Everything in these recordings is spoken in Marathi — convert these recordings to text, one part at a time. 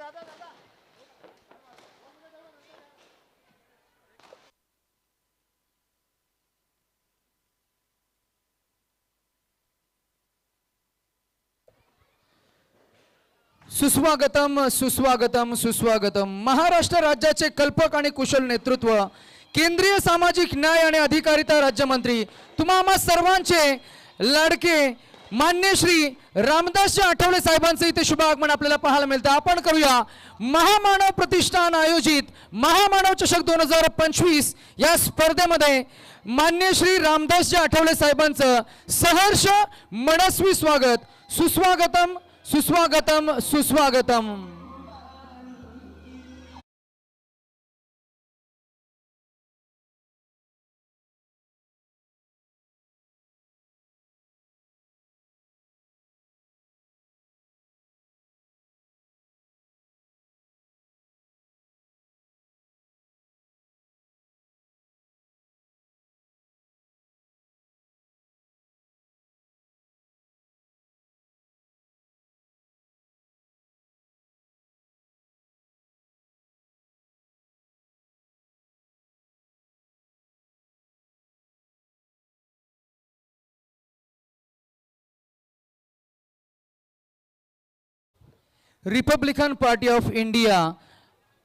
सुस्वागतम सुस्वागतम सुस्वागतम. महाराष्ट्र राज्याचे कल्पक आणि कुशल नेतृत्व, केंद्रीय सामाजिक न्याय आणि अधिकारिता राज्यमंत्री, तुम्हा आम्हा सर्वांचे लाडके मान्य श्री रामदासजी आठवले साहेबांचे इथे शुभ आगमन आपल्याला पाहायला मिळतं. आपण करूया महामानव प्रतिष्ठान आयोजित महामानव चषक 2025 या स्पर्धेमध्ये मान्य श्री रामदासजी आठवले साहेबांचं सहर्ष मनस्वी स्वागत. सुस्वागतम सुस्वागतम सुस्वागतम. Republican party of India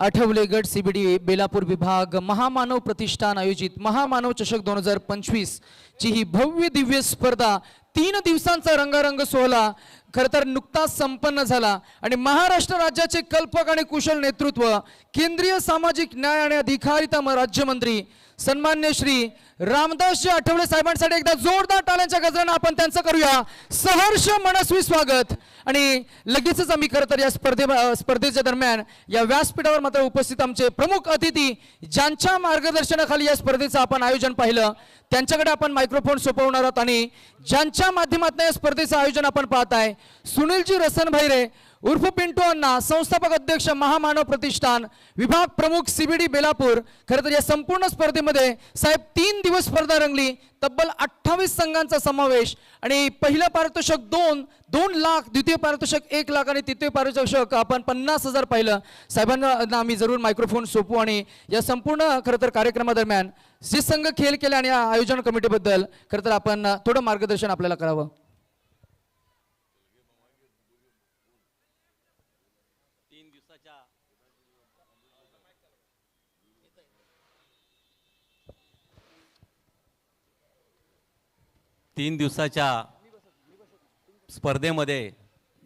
Athawale गट सीबीडी बेलापूर विभाग महामानव प्रतिष्ठान आयोजित महामानव चषक 2025 ची ही भव्य दिव्य स्पर्धा 3 दिवसांचा रंगारंग सोहळा खरं तर नुकताच संपन्न झाला आणि महाराष्ट्र राज्याचे कल्पक आणि कुशल नेतृत्व, केंद्रीय सामाजिक न्याय आणि अधिकारिता राज्यमंत्री सन्मान्य श्री रामदासजी आठवले साहेबांसाठी एकदा जोरदार टाळ्यांच्या गजराने आपण त्यांचं करूया सहर्ष मनस्वी स्वागत. आणि लगेचच आम्ही खरं तर या स्पर्धेच्या दरम्यान या व्यासपीठावर मात्र उपस्थित आमचे प्रमुख अतिथी ज्यांच्या मार्गदर्शनाखाली या स्पर्धेचं आपण आयोजन पाहिलं त्यांच्याकडे आपण मायक्रोफोन सोपवणार आहोत आणि ज्यांच्या माध्यमातून या स्पर्धेचं आयोजन आपण पाहताय सुनीलजी रसनभैरे उर्फ पिंटू अण्णा, संस्थापक अध्यक्ष महामानव प्रतिष्ठान, विभाग प्रमुख सीबीडी बेलापूर. खरं तर या संपूर्ण स्पर्धेमध्ये साहेब 3 दिवस स्पर्धा रंगली. तब्बल 28 संघांचा समावेश आणि पहिलं पारितोषिक 2 लाख, द्वितीय पारितोषिक 1 लाख आणि तृतीय पारितोषिक आपण 50,000 पाहिलं. साहेबांना आम्ही जरूर मायक्रोफोन सोपवू आणि या संपूर्ण खरं तर कार्यक्रमादरम्यान जे संघ खेळ केले आणि या आयोजन कमिटीबद्दल खरं तर आपण थोडं मार्गदर्शन आपल्याला करावं. 3 दिवसाच्या स्पर्धेमध्ये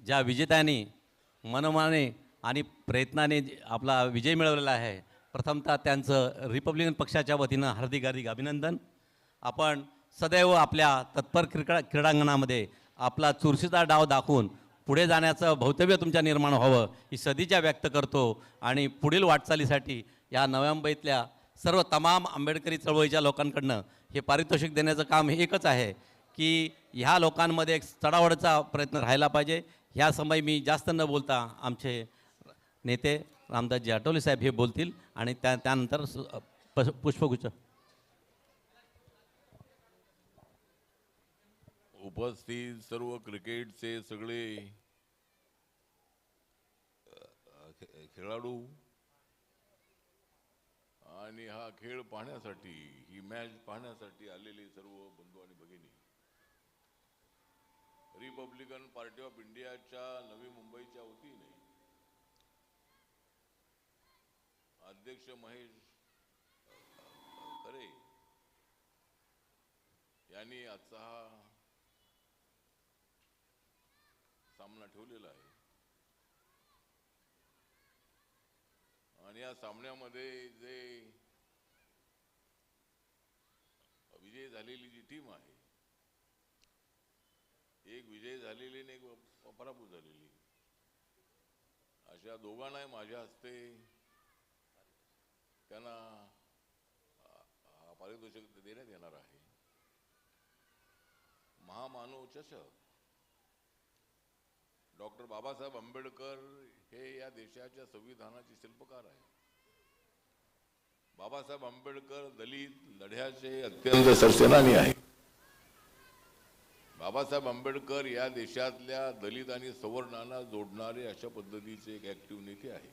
ज्या विजेत्यांनी मनमाने आणि प्रयत्नाने आपला विजय मिळवलेला आहे, प्रथमतः त्यांचं रिपब्लिकन पक्षाच्या वतीनं हार्दिक अभिनंदन. आपण सदैव आपल्या तत्पर क्रीडांगणामध्ये आपला चुरशीचा डाव दाखवून पुढे जाण्याचं भवितव्य तुमच्या निर्माण व्हावं ही सदिच्छा व्यक्त करतो. आणि पुढील वाटचालीसाठी या नव्या मुंबईतल्या सर्व तमाम आंबेडकरी चळवळीच्या लोकांकडनं हे पारितोषिक देण्याचं काम हे एकच आहे की ह्या लोकांमध्ये एक चढाओढीचा प्रयत्न राहायला पाहिजे. ह्या समय मी जास्त न बोलता आमचे नेते रामदासजी आठवले साहेब हे बोलतील आणि त्यानंतर पुष्पगुच्छ. उपस्थित सर्व क्रिकेटचे सगळे खेळाडू आणि हा खेळ पाहण्यासाठी, ही मॅच पाहण्यासाठी आलेले सर्व बंधू आणि भगिनी, रिपब्लिकन पार्टी ऑफ इंडियाच्या नवी मुंबईच्या वतीने अध्यक्ष महेश खरे यांनी आजचा हा सामना ठेवलेला आहे. आणि या सामन्यामध्ये जे विजय झालेली जी टीम आहे, एक विजय झालेली आणि एक पराभूत झालेली, अशा दोघांना माझ्या हस्ते त्यांना पारितोषिक देण्यात येणार आहे. महामानव चषक डॉक्टर बाबासाहेब आंबेडकर हे या देशाच्या संविधानाचे शिल्पकार आहे. बाबासाहेब आंबेडकर दलित लढ्याचे अत्यंत सरसेनानी आहे. बाबासाहेब आंबेडकर या देशातल्या दलित आणि सवर्णांना जोडणारे अशा पद्धतीचे एक ॲक्टिव्ह नेते आहे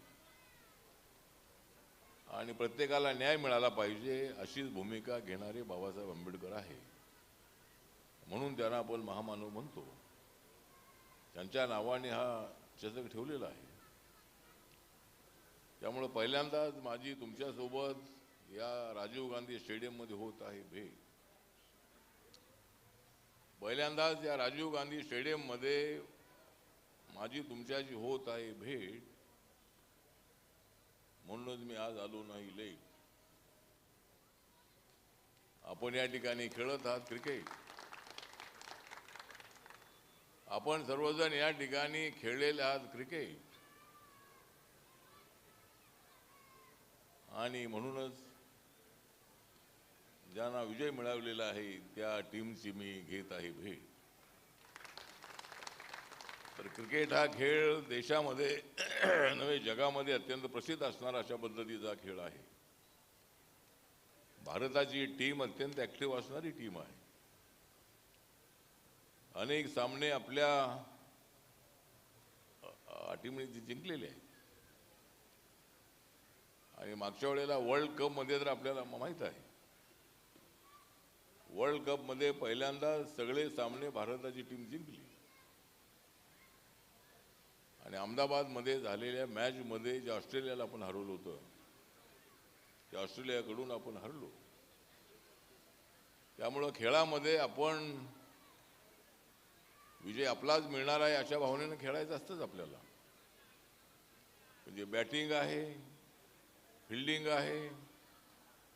आणि प्रत्येकाला न्याय मिळाला पाहिजे अशीच भूमिका घेणारे बाबासाहेब आंबेडकर आहे. म्हणून त्यांना आपण महामानव म्हणतो. त्यांच्या नावाने हा चषक ठेवलेला आहे. त्यामुळे पहिल्यांदाच माझी तुमच्यासोबत या राजीव गांधी स्टेडियममध्ये होत आहे भेट. पहिल्यांदाच या राजीव गांधी स्टेडियममध्ये माझी तुमच्याशी होत आहे भेट. म्हणूनच मी आज आलो नाही लेट. आपण या ठिकाणी खेळत आहात क्रिकेट. आपण सर्वजण या ठिकाणी खेळलेले आहात क्रिकेट. आणि म्हणूनच ज्यांना विजय मिळवलेला आहे त्या टीमची मी घेत आहे भेट. तर क्रिकेट हा खेळ देशामध्ये नव्हे जगामध्ये अत्यंत प्रसिद्ध असणारा अशा पद्धतीचा खेळ आहे. भारताची टीम अत्यंत ॲक्टिव्ह असणारी टीम आहे. अनेक सामने आपल्या टीमने जिंकलेले आहेत. आणि मागच्या वेळेला वर्ल्ड कपमध्ये तर आपल्याला माहीत आहे, वर्ल्ड कपमध्ये पहिल्यांदा सगळे सामने भारताची टीम जिंकली. आणि अहमदाबादमध्ये झालेल्या मॅचमध्ये जे ऑस्ट्रेलियाला आपण हरवलं होतं त्या ऑस्ट्रेलियाकडून आपण हरलो. त्यामुळं खेळामध्ये आपण विजय आपलाच मिळणार आहे अशा भावनेनं खेळायचं असतंच आपल्याला. म्हणजे बॅटिंग आहे, फिल्डिंग आहे,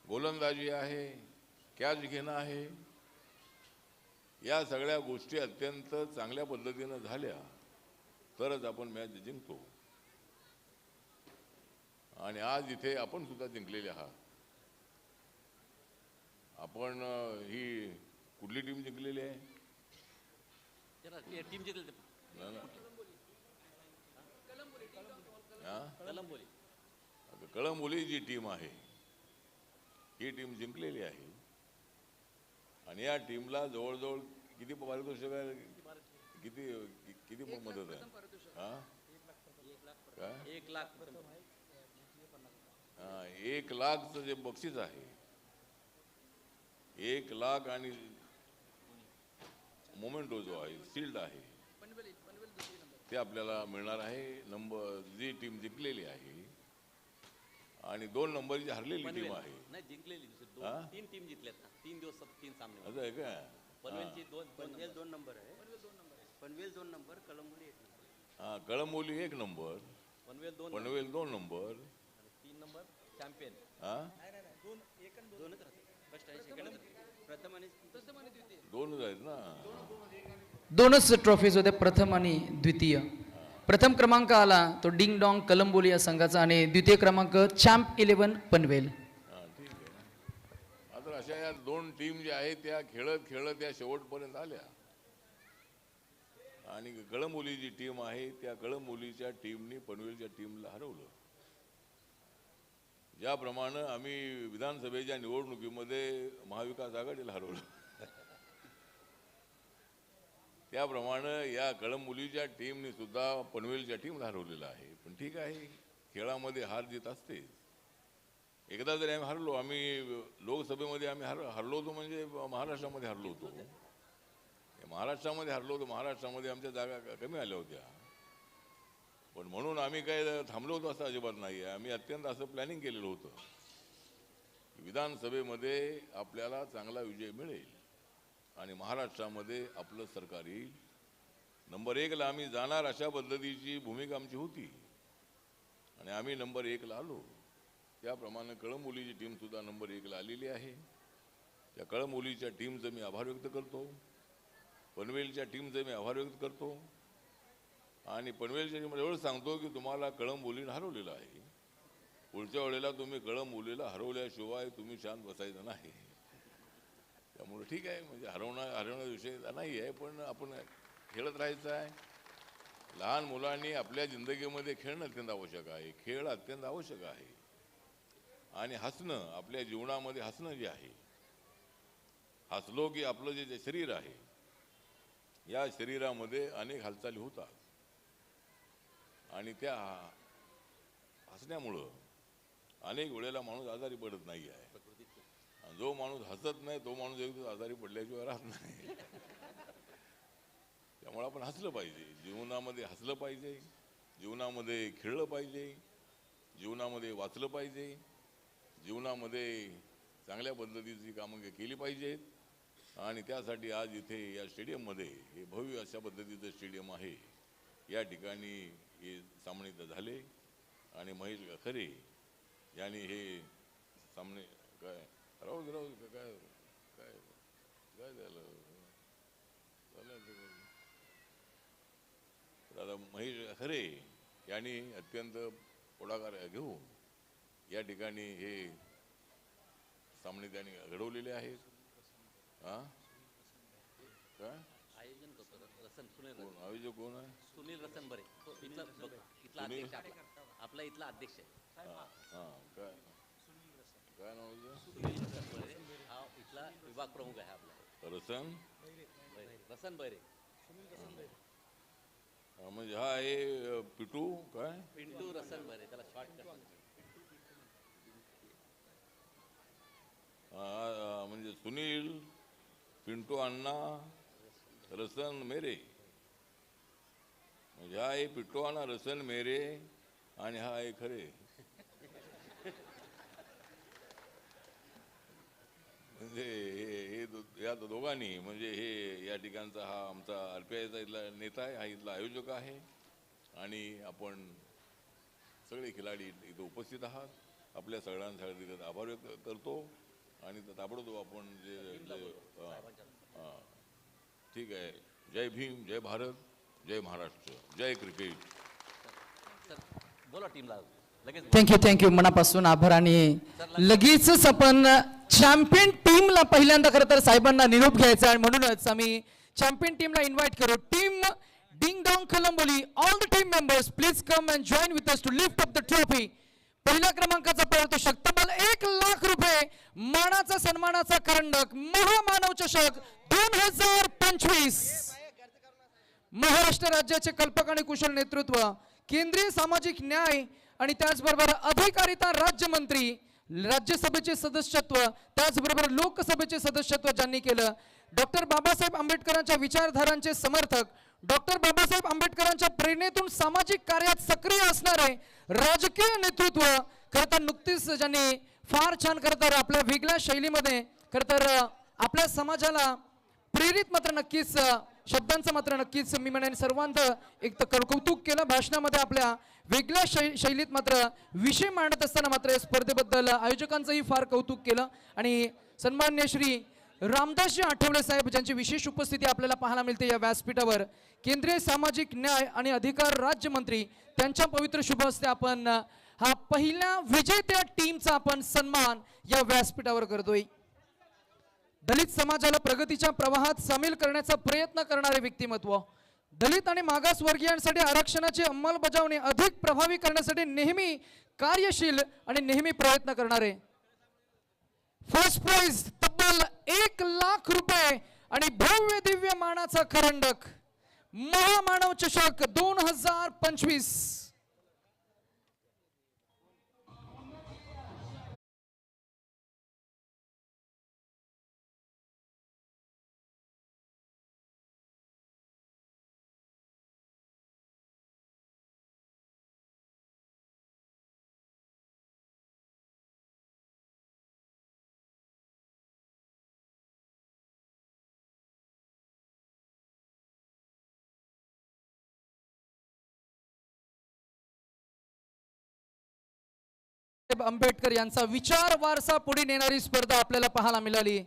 गोलंदाजी आहे, कॅच घेणं आहे, या सगळ्या गोष्टी अत्यंत चांगल्या पद्धतीनं झाल्या तरच आपण मॅच जिंकतो. आणि आज इथे आपण सुद्धा जिंकलेले आहात. आपण ही कुठली टीम जिंकलेली आहे? टीम जिंकली कळंबोली जी टीम आहे ही टीम जिंकलेली आहे. आणि या टीमला जवळजवळ किती पारितोषिक आहे, किती किती मदत आहे? हा, 1 लाखचं जे बक्षीस आहे, 1 लाख आणि मोमेंटो जो आहे, शिल्ड आहे, ते आपल्याला मिळणार आहे. नंबर जी टीम जिंकलेली आहे आणि 2 नंबरची हरलेली टीम आहे. नाही जिंकलेली तीन टीम जिंकल्यात ना, 3 दिवस 3 सामने. असं आहे का? पनवेलची पनवेल 2 नंबर आहे. Panvel 2 number, Kalamboli 1 number. हां, Kalamboli 1 number, Panvel 2 number, 3 number champion. हां, दोनच राहते. फर्स्ट आहे, सेकंड आहे. प्रथम आणि द्वितीय. 2च आहेत ना. 2च ट्रॉफीज होत्या, प्रथम आणि द्वितीय. प्रथम क्रमांक आला तो डिंग डॉंग कलंबोली या संघाचा आणि द्वितीय क्रमांक चॅम्प 11 पनवेल. हां, ठीक आहे ना. आता अशा या 2 टीम ज्या आहेत त्या खेळत खेळत या शेवटपर्यंत आल्या. आणि कळंबोली जी टीम आहे त्या कळंबोलीच्या टीमनी पनवेलच्या टीमला हरवलं. ज्याप्रमाणे आम्ही विधानसभेच्या निवडणुकीमध्ये महाविकास आघाडीला हरवलं, त्याप्रमाणे या कळंबोलीच्या टीमने सुद्धा पनवेलच्या टीमला हरवलेलं आहे. पण ठीक आहे, खेळामध्ये हार जीत असते. एकदा जरी आम्ही हरलो, आम्ही लोकसभेमध्ये आम्ही हरलो होतो, म्हणजे महाराष्ट्रामध्ये हरलो होतो. महाराष्ट्रामध्ये हरलो होतो, महाराष्ट्रामध्ये आमच्या जागा कमी आल्या होत्या. पण म्हणून आम्ही काय थांबलो होतो असं अजिबात नाही आहे. आम्ही अत्यंत असं प्लॅनिंग केलेलं होतं, विधानसभेमध्ये आपल्याला चांगला विजय मिळेल आणि महाराष्ट्रामध्ये आपलं सरकार येईल. नंबर 1ला आम्ही जाणार अशा पद्धतीची भूमिका आमची होती आणि आम्ही नंबर 1ला आलो. त्याप्रमाणे कळंबोलीची टीमसुद्धा नंबर 1ला आलेली आहे. त्या कळंबोलीच्या टीमचं मी आभार व्यक्त करतो, पनवेलच्या टीमचे मी आभार व्यक्त करतो. आणि पनवेलच्या टीमला एवढं सांगतो की तुम्हाला कळंबोलीनं हरवलेलं आहे. पुढच्या वेळेला तुम्ही कळंबोलीला हरवल्याशिवाय तुम्ही शांत बसायचं नाही. त्यामुळे ठीक आहे, म्हणजे हरवण्याचा विषय नाही आहे, पण आपण खेळत राहायचं आहे. लहान मुलांनी आपल्या जिंदगीमध्ये खेळणं अत्यंत आवश्यक आहे. खेळ अत्यंत आवश्यक आहे. आणि हसणं, आपल्या जीवनामध्ये हसणं जे आहे, हसलो की आपलं जे शरीर आहे या शरीरामध्ये अनेक हालचाली होतात आणि त्या हसण्यामुळं अनेक वेळेला माणूस आजारी पडत नाही आहे. आणि जो माणूस हसत नाही तो माणूस एक दिवस आजारी पडल्याशिवाय राहत नाही. त्यामुळे आपण हसलं पाहिजे, जीवनामध्ये हसलं पाहिजे, जीवनामध्ये खेळलं पाहिजे, जीवनामध्ये वाचलं पाहिजे, जीवनामध्ये चांगल्या पद्धतीची कामं केली पाहिजेत. आणि त्यासाठी आज इथे या स्टेडियममध्ये हे भव्य अशा पद्धतीचं स्टेडियम आहे. या ठिकाणी हे सामने झाले आणि महेश खरे यांनी हे सामने काय राहू काय काय काय झालं आता महेश खरे यांनी अत्यंत पुढाकार घेऊन या ठिकाणी हे सामने त्यांनी घडवलेले आहेत. हा काय आयोजन करतो रसन सुनील कोण आयोजक कोण आहे? सुनील रसनबरे इथला अध्यक्ष आपला इथला अध्यक्ष आहे. हां काय काय नाव आहे? सुनील रसनबरे हा इथला विभाग प्रमुख आहे आपला रसन रसनबरे. म्हणजे हा आहे पिटू काय पिंटू रसनबरे त्याला शॉर्टकट म्हणजे सुनील पिंटू अण्णा रसन मेरे. म्हणजे हा आहे पिंटू अण्णा रसन मेरे आणि हा आहे खरे. म्हणजे या दोघांनी म्हणजे हे या ठिकाणचा हा आमचा RPIचा इथला नेता आहे, हा इथला आयोजक आहे. आणि आपण सगळे खिलाडी इथं उपस्थित आहात. आपल्या सगळ्यांसाठी आभार व्यक्त करतो आणि ताबडतोब आपण हां ठीक आहे. जय भीम, जय भारत, जय महाराष्ट्र, जय क्रिकेट. बोला टीमला लगेच थँक्यू मनापासून आभार. आणि लगेचच आपण चॅम्पियन टीमला पहिल्यांदा खरं तर साहेबांना निरोप घ्यायचा आणि म्हणूनच आम्ही चॅम्पियन टीमला इन्व्हाइट करू. Team Ding Dong Kalamboli, all the team members please come and join with us to lift up the trophy. पहिल्या क्रमांकाचा पारितोषिक तब्बल 1,00,000 रुपये मानाचा सन्मानाचा करंडक महामानव चषक 2025. महाराष्ट्र राज्याचे कल्पक आणि कुशल नेतृत्व, केंद्रीय सामाजिक न्याय आणि त्याचबरोबर अधिकारिता राज्यमंत्री, राज्यसभेचे सदस्यत्व, त्याचबरोबर लोकसभेचे सदस्यत्व ज्यांनी केलं, डॉक्टर बाबासाहेब आंबेडकरांच्या विचारधारांचे समर्थक, डॉक्टर बाबासाहेब आंबेडकरांच्या प्रेरणेतून सामाजिक कार्यात सक्रिय असणारे राजकीय नेतृत्व, खरं तर नुकतीच ज्यांनी फार छान खरं तर आपल्या वेगळ्या शैलीमध्ये खरं तर आपल्या समाजाला प्रेरित मात्र नक्कीच शब्दांचं मात्र नक्कीच मी म्हणेन सर्वांचं एक तर कौतुक केलं भाषणामध्ये. आपल्या वेगळ्या शैलीत मात्र विषय मांडत असताना मात्र या स्पर्धेबद्दल आयोजकांचंही फार कौतुक केलं. आणि सन्मान्य श्री रामदासजी आठवले साहेब ज्यांची विशेष उपस्थिती आपल्याला पाहायला मिळते या व्यासपीठावर, केंद्रीय सामाजिक न्याय आणि अधिकार राज्यमंत्री, त्यांच्या पवित्र शुभ हस्ते आपण हा पहिल्या विजेत्या टीमचा आपण सन्मान या व्यासपीठावर करतोय. दलित समाजाला प्रगतीच्या प्रवाहात सामील करण्याचा प्रयत्न करणारे व्यक्तिमत्व, दलित आणि मागासवर्गीयांसाठी आरक्षणाची अंमलबजावणी अधिक प्रभावी करण्यासाठी नेहमी कार्यशील आणि नेहमी प्रयत्न करणारे. फर्स्ट प्राइज तब्बल 1,00,000 रुपये आणि भव्य दिव्य मानाचा करंडक महामानव चषक 2025. आंबेडकर यांचा विचार वारसा पुढे नेणारी स्पर्धा आपल्याला पाहायला मिळाली.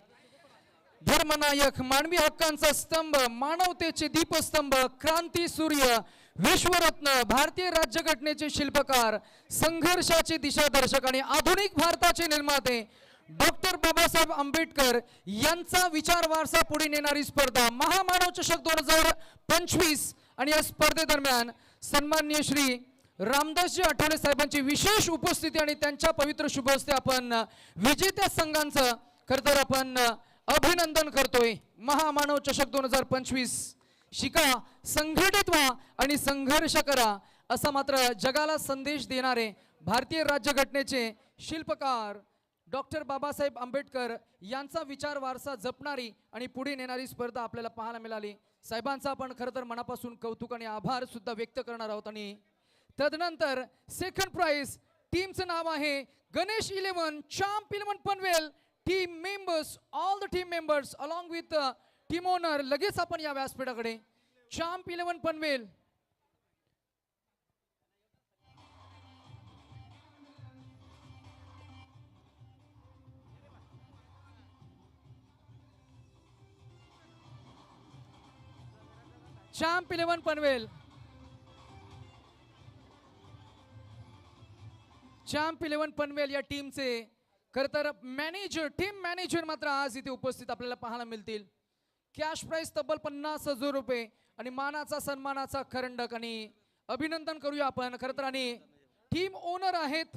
धर्मनायक, मानवी हक्कांचा स्तंभ, मानवतेचे दीपस्तंभ, क्रांती सूर्य, विश्वरत्न, भारतीय राज्यघटनेचे शिल्पकार, संघर्षाचे दिशादर्शक आणि आधुनिक भारताचे निर्माते डॉक्टर बाबासाहेब आंबेडकर यांचा विचार वारसा पुढे नेणारी स्पर्धा महामानव चषक 2025. आणि या स्पर्धेदरम्यान सन्माननीय श्री रामदासजी आठवले साहेबांची विशेष उपस्थिती आणि त्यांच्या पवित्र शुभ हस्ते आपण विजेत्या संघांचं खरं तर आपण अभिनंदन करतोय. महामानव चषक 2025 शिका, संघटित व्हा आणि संघर्ष करा, असा मात्र जगाला संदेश देणारे भारतीय राज्यघटनेचे शिल्पकार डॉक्टर बाबासाहेब आंबेडकर यांचा विचार वारसा जपणारी आणि पुढे नेणारी स्पर्धा आपल्याला पाहायला मिळाली. साहेबांचा आपण खरं तर मनापासून कौतुक आणि आभार सुद्धा व्यक्त करणार आहोत. आणि तदनंतर सेकंड प्राइज टीमचं नाव आहे Ganesh 11 champ 11 Panvel. Team members, all the team members along with team owner लगेच आपण या व्यासपीठाकडे. Champ 11 Panvel. Champ 11 Panvel. Champ 11 Panvel या टीमचे खरं तर मॅनेजर, टीम मॅनेजर मात्र आज इथे उपस्थित आपल्याला पाहायला मिळतील. कॅश प्राइस तब्बल 50,000 रुपये आणि मानाचा सन्मानाचा करंडक. आणि अभिनंदन करूया आपण खरं तर. आणि टीम ओनर आहेत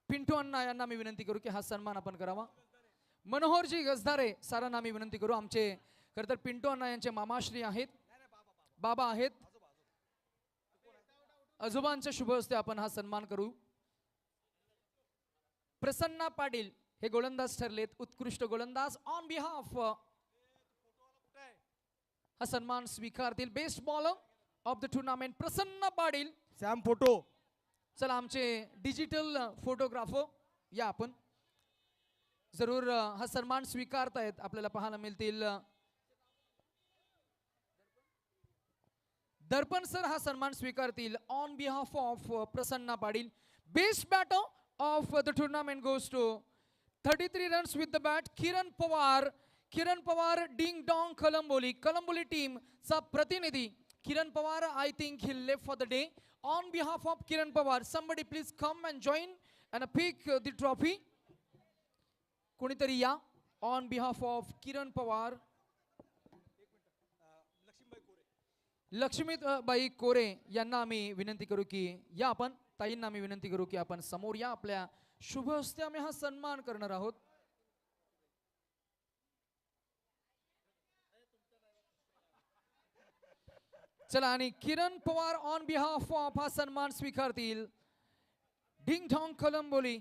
पिंटू अण्णा यांना मी विनंती करू की हा सन्मान आपण करावा. मनोहरजी गजदारे सरांना मी विनंती करू. आमचे खरं तर पिंटू अण्णा यांचे मामाश्री आहेत, बाबा आहेत. आजोबांच्या शुभ हस्ते आपण हा सन्मान करू. प्रसन्ना पाटील हे गोलंदाज ठरलेत, उत्कृष्ट गोलंदाज. ऑन बिहाफ हा सन्मान स्वीकारतील. Best bowler of the tournament Prasanna Patil. Sam photo. चला आमचे डिजिटल फोटोग्राफर या आपण जरूर हा सन्मान स्वीकारतायत आपल्याला पाहायला मिळतील. दर्पण सर हा सन्मान स्वीकारतील on behalf of Prasanna Patil. Best batter of the tournament goes to 33 runs with the bat Kiran Pawar. Kiran Pawar Ding Dong Kalamboli. Kalamboli team चा प्रतिनिधी किरण Pawar. I think he left for the day. On behalf of Kiran Pawar, somebody please come and join and pick the trophy. कोणीतरी या. On behalf of Kiran Pawar, Lakshmibai कोरे यांना आम्ही विनंती करू की या आपण. ताईंना आम्ही विनंती करू की आपण समोर या. आपल्या शुभ हस्ते आम्ही हा सन्मान करणार आहोत. चला आणि किरण पवार ऑन बिहाफ ऑफ हा सन्मान स्वीकारतील. ढिंग ढॉंग कलंबोली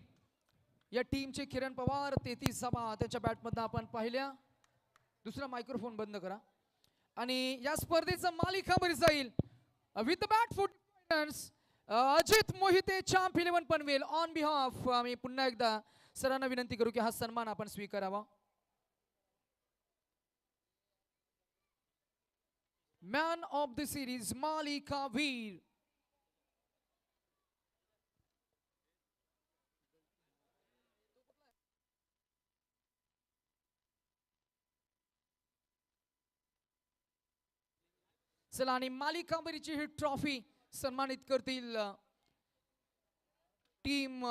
या टीमचे किरण पवार. 33 धावा त्याच्या बॅटमधनं आपण पाहिल्या. दुसरा मायक्रोफोन बंद करा. आणि या स्पर्धेचा मालिकाभर जाईल with bat foot Ajit Mohite champ 11 Panvel. On behalf आम्ही पुन्हा एकदा सरांना विनंती करू की हा सन्मान आपण स्वीकारावा. मॅन ऑफ द सिरीज मालिका वीर. चला आणि मालिकाभरीची ही ट्रॉफी सन्मानित करतील टीम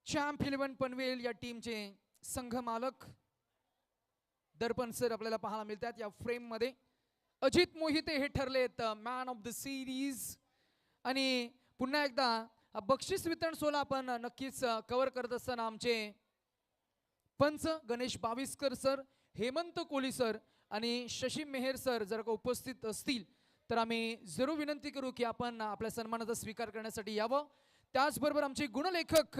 चॅम्प 11 पनवेल या टीमचे संघ मालक दर्पण सर आपल्याला पाहायला मिळतात या फ्रेम मध्ये. अजित मोहिते हे ठरलेत मॅन ऑफ द सिरीज. आणि पुन्हा एकदा बक्षीस वितरण सोहळा आपण नक्कीच कव्हर करत असताना आमचे पंच गणेश बाविस्कर सर, हेमंत कोली सर आणि शशी मेहर सर जर का उपस्थित असतील तर आम्ही जरूर विनंती करू की आपण आपल्या सन्मानाचा स्वीकार करण्यासाठी यावं. त्याचबरोबर आमचे गुणलेखक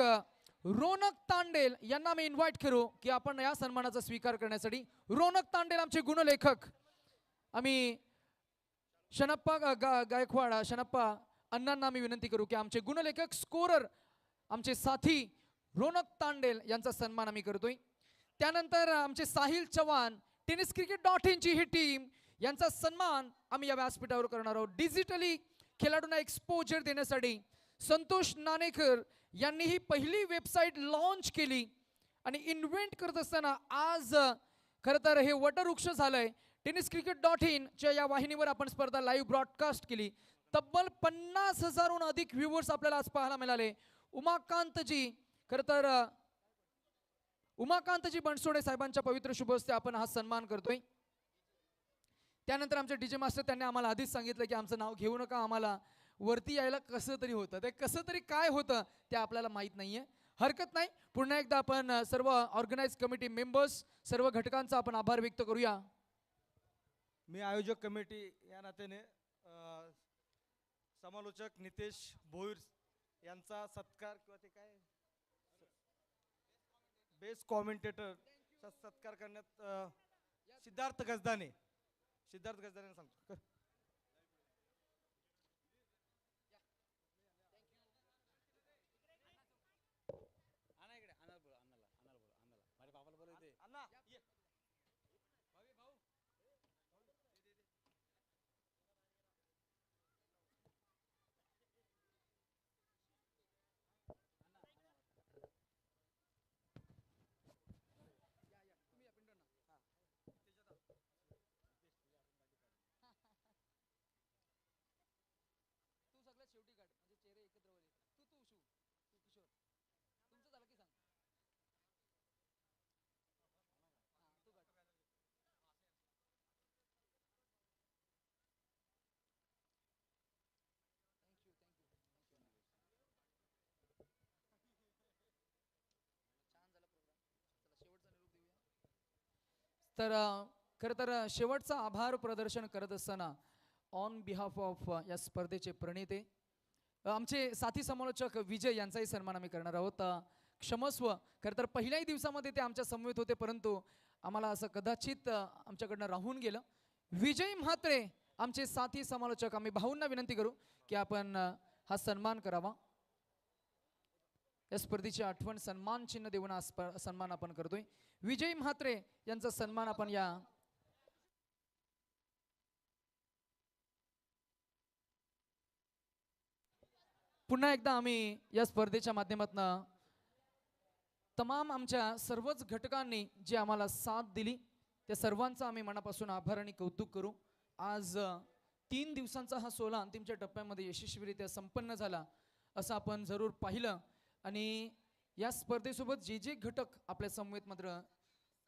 रोनक तांडेल यांना आम्ही इन्व्हाइट करू की आपण या सन्मानाचा स्वीकार करण्यासाठी. रोनक तांडेल आमचे गुणलेखक. आम्ही शनप्पा गायकवाड शनप्पा अण्णांना आम्ही विनंती करू की आमचे गुणलेखक स्कोरर आमचे साथी रोनक तांडेल यांचा सन्मान आम्ही करतोय. त्यानंतर आमचे साहिल चव्हाण tenniscricket.in ची ही टीम यांचा सन्मान आम्ही या व्यासपीठावर करणार आहोत. डिजिटली खेळाडूंना एक्सपोजर देण्यासाठी संतोष नाणेकर यांनी ही पहिली वेबसाईट लॉन्च केली आणि इन्व्हेंट करत असताना आज खरं तर हे वटवृक्ष झालंय. tenniscricket.in च्या या वाहिनीवर आपण स्पर्धा लाईव्ह ब्रॉडकास्ट केली. तब्बल 50,000हून अधिक व्ह्यूवर्स आपल्याला आज पाहायला मिळाले. उमाकांतजी खरं तर उमाकांतजी बनसोडे साहेबांच्या पवित्र शुभ हस्ते आपण हा सन्मान करतोय. त्यानंतर आमचे डीजे मास्टर त्यांनी आम्हाला आधीच सांगितलं की आमचं नाव घेऊ नका, आम्हाला वरती यायला कसं तरी होतं. ते कसं तरी काय होतं ते आपल्याला माहीत नाहीये. हरकत नाही, पुन्हा एकदा आपण सर्व ऑर्गनाइज कमिटी मेंबर्स सर्व घटकांचा आपण आभार व्यक्त करूया. मी आयोजक कमिटी या नात्याने समालोचक नितेश भोईर यांचा सत्कार किंवा ते काय बेस्ट कॉमेंटेटरचा सत्कार करण्यात सिद्धार्थ गजदाने सांगतो. आणा इकडे आणाला बोला माझ्या बाबाला बोला इथे. अण्णा ये. तू सगळ्यात शेवटी काढ म्हणजे चेहरे एकत्र होईल. तू तू शिव तू किशोर तुमचं झालं की सांग. हां तू काढ. थँक्यू छान झाला प्रोग्राम. चला शेवटचा निरोप देऊया. तर खरं तर शेवटचा आभार प्रदर्शन करत असताना ऑन बिहाफ ऑफ या स्पर्धेचे प्रणेते आमचे साथी समालोचक विजय यांचाही सन्मान आम्ही करणार आहोत. क्षमस्व, खरं तर पहिल्याही दिवसामध्ये ते आमच्या समवेत होते परंतु आम्हाला असं कदाचित आमच्याकडनं राहून गेलं. विजय म्हात्रे आमचे साथी समालोचक, आम्ही भाऊंना विनंती करू की आपण हा सन्मान करावा. या स्पर्धेची आठवण सन्मान चिन्ह देऊन हा सन्मान आपण करतोय. विजय म्हात्रे यांचा सन्मान आपण या पुन्हा एकदा आम्ही या स्पर्धेच्या माध्यमातून तमाम आमच्या सर्वच घटकांनी जे आम्हाला साथ दिली त्या सर्वांचा आम्ही मनापासून आभार आणि कौतुक करू. आज 3 दिवसांचा हा सोहळा अंतिमच्या टप्प्यामध्ये यशस्वीरित्या संपन्न झाला असं आपण जरूर पाहिलं. आणि या स्पर्धेसोबत जे जे घटक आपल्या समवेत मात्र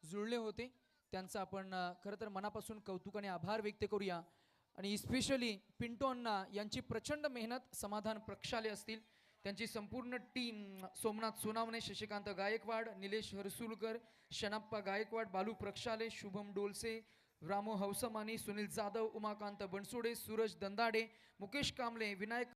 जुळले होते त्यांचं आपण खरं तर मनापासून कौतुक आणि आभार व्यक्त करूया. आणि स्पेशली पिंटो अण्णा यांची प्रचंड मेहनत, समाधान प्रक्षाले असतील, त्यांची संपूर्ण टीम, सोमनाथ सोनावणे, शशिकांत गायकवाड, निलेश हरसुलकर, शनाप्पा गायकवाड, बालू प्रक्षाले, शुभम डोलसे, रामो हौसमानी, सुनील जाधव, उमाकांत बनसोडे, सूरज दंदाडे, मुकेश कांबळे, विनायक